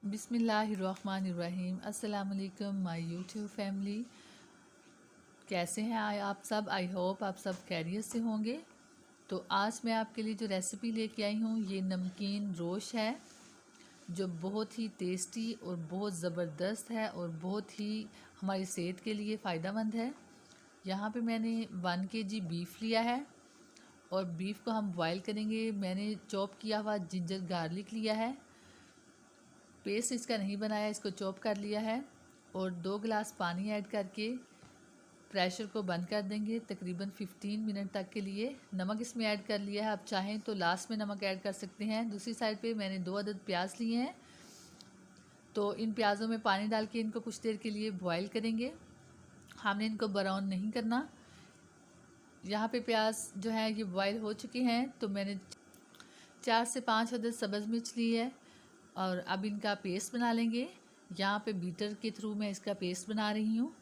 बिस्मिल्लाहिर्रहमानिर्रहीम। अस्सलाम वालेकुम माय यूट्यूब फैमिली। कैसे हैं आप सब? आई होप आप सब खैरियत से होंगे। तो आज मैं आपके लिए जो रेसिपी लेके आई हूँ ये नमकीन रोश है, जो बहुत ही टेस्टी और बहुत ज़बरदस्त है और बहुत ही हमारी सेहत के लिए फ़ायदेमंद है। यहाँ पे मैंने 1 kg बीफ लिया है और बीफ को हम बॉयल करेंगे। मैंने चॉप किया हुआ जिंजर गार्लिक लिया है, पेस्ट इसका नहीं बनाया, इसको चॉप कर लिया है और 2 गिलास पानी ऐड करके प्रेशर को बंद कर देंगे तकरीबन 15 मिनट तक के लिए। नमक इसमें ऐड कर लिया है, आप चाहें तो लास्ट में नमक ऐड कर सकते हैं। दूसरी साइड पे मैंने 2 अदद प्याज लिए हैं, तो इन प्याज़ों में पानी डाल के इनको कुछ देर के लिए बॉयल करेंगे। हमने इनको ब्राउन नहीं करना। यहाँ पे प्याज जो है ये बॉयल हो चुके हैं, तो मैंने 4 से 5 अदद सब्ज़ मिर्च ली है और अब इनका पेस्ट बना लेंगे। यहाँ पे बीटर के थ्रू मैं इसका पेस्ट बना रही हूँ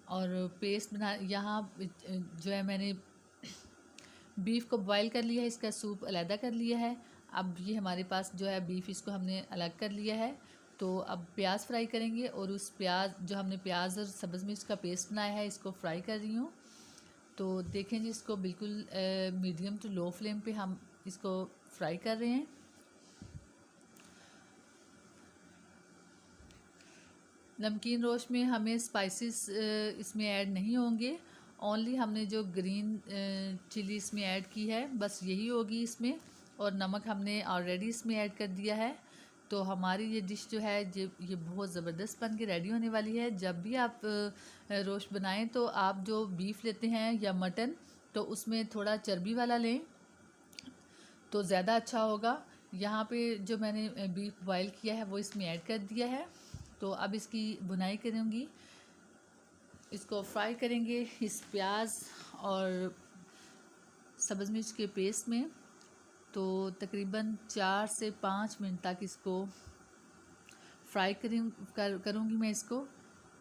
और पेस्ट बना यहाँ जो है मैंने बीफ को बॉयल कर लिया है, इसका सूप अलहदा कर लिया है। अब ये हमारे पास जो है बीफ, इसको हमने अलग कर लिया है। तो अब प्याज फ्राई करेंगे और उस प्याज जो हमने प्याज और सब्ज़ मिर्च का पेस्ट बनाया है इसको फ्राई कर रही हूँ। तो देखें जी, इसको बिल्कुल मीडियम टू लो फ्लेम पे हम इसको फ्राई कर रहे हैं। नमकीन रोश में हमें स्पाइसेस इसमें ऐड नहीं होंगे, ओनली हमने जो ग्रीन चिली इसमें ऐड की है बस यही होगी इसमें, और नमक हमने ऑलरेडी इसमें ऐड कर दिया है। तो हमारी ये डिश जो है ये बहुत ज़बरदस्त बन के रेडी होने वाली है। जब भी आप रोश बनाएं तो आप जो बीफ लेते हैं या मटन, तो उसमें थोड़ा चर्बी वाला लें तो ज़्यादा अच्छा होगा। यहाँ पे जो मैंने बीफ बॉयल किया है वो इसमें ऐड कर दिया है। तो अब इसकी भुनाई करूँगी, इसको फ्राई करेंगे इस प्याज और सब्ज़ मिर्च के पेस्ट में। तो तकरीबन 4 से 5 मिनट तक इसको फ्राई करूँगी मैं इसको।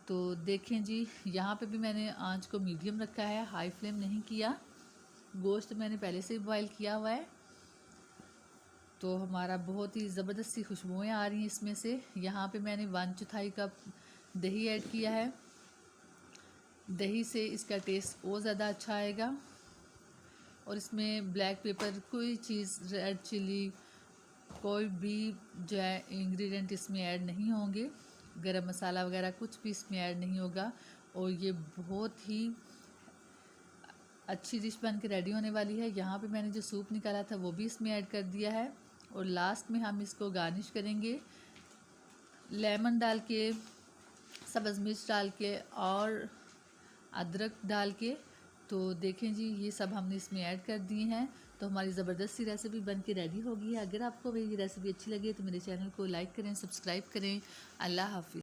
तो देखें जी, यहाँ पे भी मैंने आंच को मीडियम रखा है, हाई फ्लेम नहीं किया। गोश्त मैंने पहले से ही बॉयल किया हुआ है। तो हमारा बहुत ही ज़बरदस्त सी खुशबुएँ आ रही हैं इसमें से। यहाँ पे मैंने 1/4 कप दही ऐड किया है। दही से इसका टेस्ट और ज़्यादा अच्छा आएगा। और इसमें ब्लैक पेपर, कोई चीज़, रेड चिली, कोई भी जो है इंग्रेडिएंट इसमें ऐड नहीं होंगे। गरम मसाला वगैरह कुछ भी इसमें ऐड नहीं होगा और ये बहुत ही अच्छी डिश बन के रेडी होने वाली है। यहाँ पे मैंने जो सूप निकाला था वो भी इसमें ऐड कर दिया है और लास्ट में हम इसको गार्निश करेंगे लेमन डाल के, सब्ज़ मिर्च डाल के और अदरक डाल के। तो देखें जी, ये सब हमने इसमें ऐड कर दिए हैं। तो हमारी ज़बरदस्त सी रेसिपी बन के रेडी हो गई है। अगर आपको मेरी रेसिपी अच्छी लगे तो मेरे चैनल को लाइक करें, सब्सक्राइब करें। अल्लाह हाफिज़।